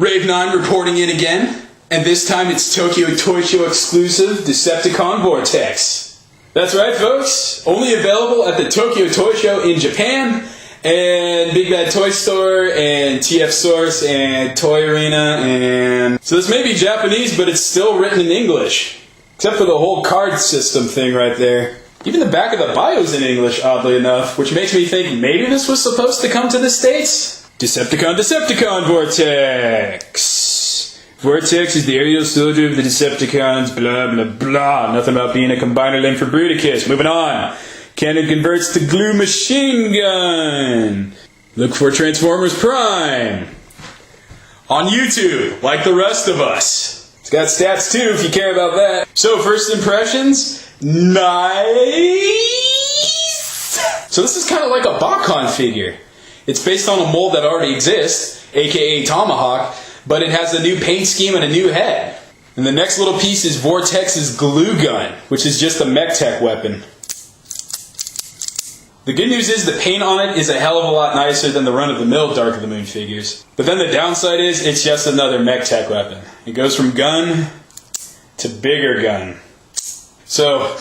Rave 9 reporting in again, and this time it's Tokyo Toy Show exclusive Decepticon Vortex. That's right, folks, only available at the Tokyo Toy Show in Japan, and Big Bad Toy Store, and TF Source, and Toy Arena, and... So this may be Japanese, but it's still written in English. Except for the whole card system thing right there. Even the back of the bio's in English, oddly enough, which makes me think maybe this was supposed to come to the States? Decepticon Vortex! Vortex is the aerial soldier of the Decepticons, blah blah blah. Nothing about being a combiner link for Bruticus. Moving on. Cannon converts to glue machine gun. Look for Transformers Prime. On YouTube, like the rest of us. It's got stats too, if you care about that. So, first impressions? Nice! So this is kind of like a Bakon figure. It's based on a mold that already exists, aka Tomahawk, but it has a new paint scheme and a new head. And the next little piece is Vortex's glue gun, which is just a mech tech weapon. The good news is the paint on it is a hell of a lot nicer than the run-of-the-mill Dark of the Moon figures. But then the downside is it's just another mech tech weapon. It goes from gun to bigger gun. So,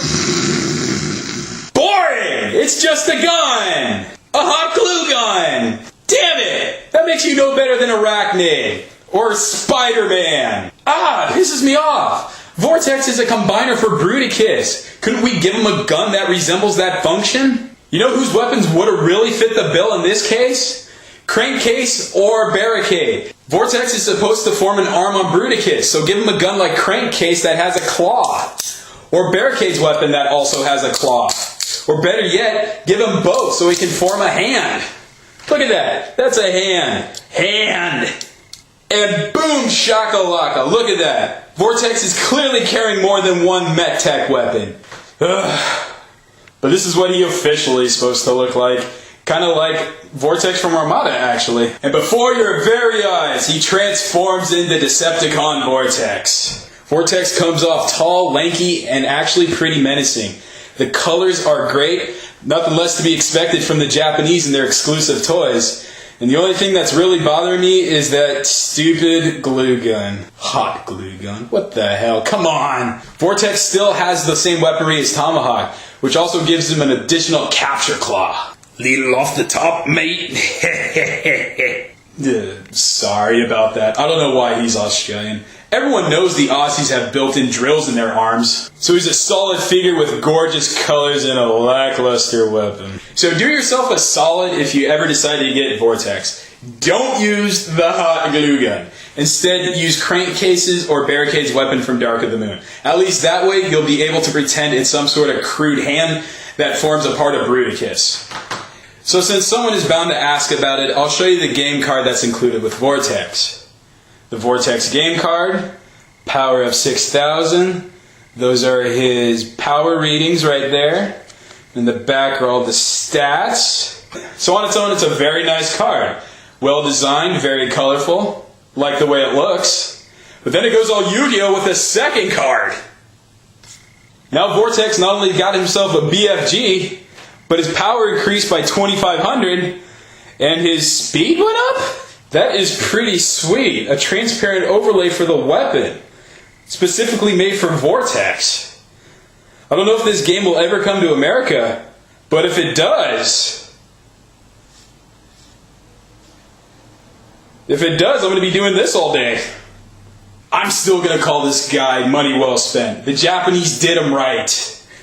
boring! It's just a gun! A hot glue gun! Damn it! That makes you no better than Arachnid! Or Spider-Man! Pisses me off! Vortex is a combiner for Bruticus. Couldn't we give him a gun that resembles that function? You know whose weapons would have really fit the bill in this case? Crankcase or Barricade. Vortex is supposed to form an arm on Bruticus, so give him a gun like Crankcase that has a claw. Or Barricade's weapon that also has a claw. Or better yet, give him both so he can form a hand. Look at that. That's a hand. Hand. And boom, shakalaka. Look at that. Vortex is clearly carrying more than one mech tech weapon. Ugh. But this is what he officially is supposed to look like. Kind of like Vortex from Armada, actually. And before your very eyes, he transforms into Decepticon Vortex. Vortex comes off tall, lanky, and actually pretty menacing. The colors are great, nothing less to be expected from the Japanese and their exclusive toys. And the only thing that's really bothering me is that stupid glue gun. Hot glue gun. What the hell? Come on! Vortex still has the same weaponry as Tomahawk, which also gives him an additional capture claw. Little off the top, mate. Sorry about that. I don't know why he's Australian. Everyone knows the Aussies have built-in drills in their arms. So he's a solid figure with gorgeous colors and a lackluster weapon. So do yourself a solid if you ever decide to get Vortex. Don't use the hot glue gun. Instead, use Crankcase's or Barricade's weapon from Dark of the Moon. At least that way, you'll be able to pretend it's some sort of crude hand that forms a part of Bruticus. So since someone is bound to ask about it, I'll show you the game card that's included with Vortex. The Vortex game card, power of 6,000. Those are his power readings right there. In the back are all the stats. So on its own, it's a very nice card. Well designed, very colorful. Like the way it looks. But then it goes all Yu-Gi-Oh! With a second card. Now Vortex not only got himself a BFG, but his power increased by 2,500, and his speed went up? That is pretty sweet. A transparent overlay for the weapon. Specifically made for Vortex. I don't know if this game will ever come to America, but if it does... I'm going to be doing this all day. I'm still going to call this guy money well spent. The Japanese did him right.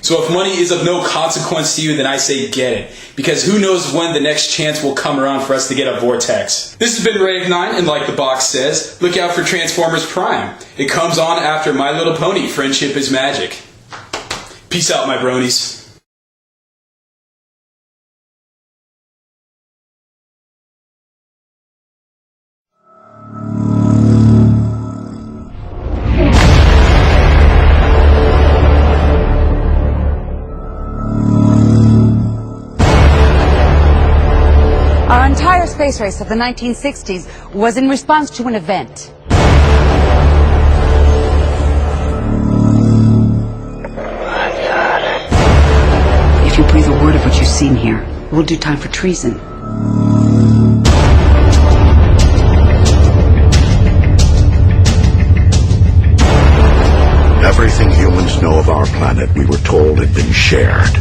So if money is of no consequence to you, then I say get it. Because who knows when the next chance will come around for us to get a Vortex. This has been Rave 9, and like the box says, look out for Transformers Prime. It comes on after My Little Pony, Friendship is Magic. Peace out, my bronies. Our entire space race of the 1960s was in response to an event. If you breathe a word of what you've seen here, it will do time for treason. Everything humans know of our planet, we were told had been shared.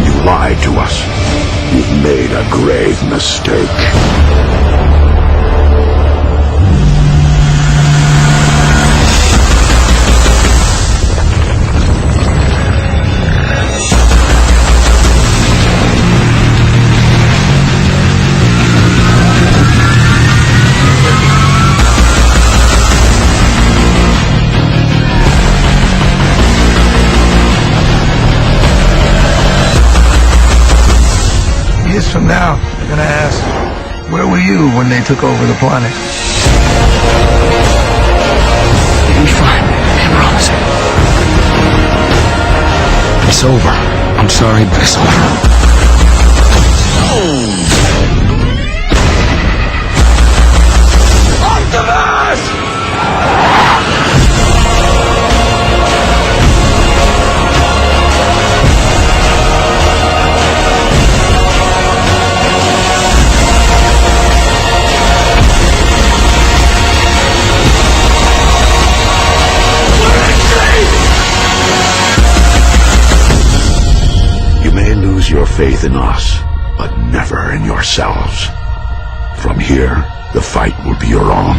You lied to us. You've made a grave mistake. Years from now, they're gonna ask, where were you when they took over the planet? You'll be fine, I promise. It's over. I'm sorry, but it's over. Your faith in us, but never in yourselves. From here, the fight will be your own.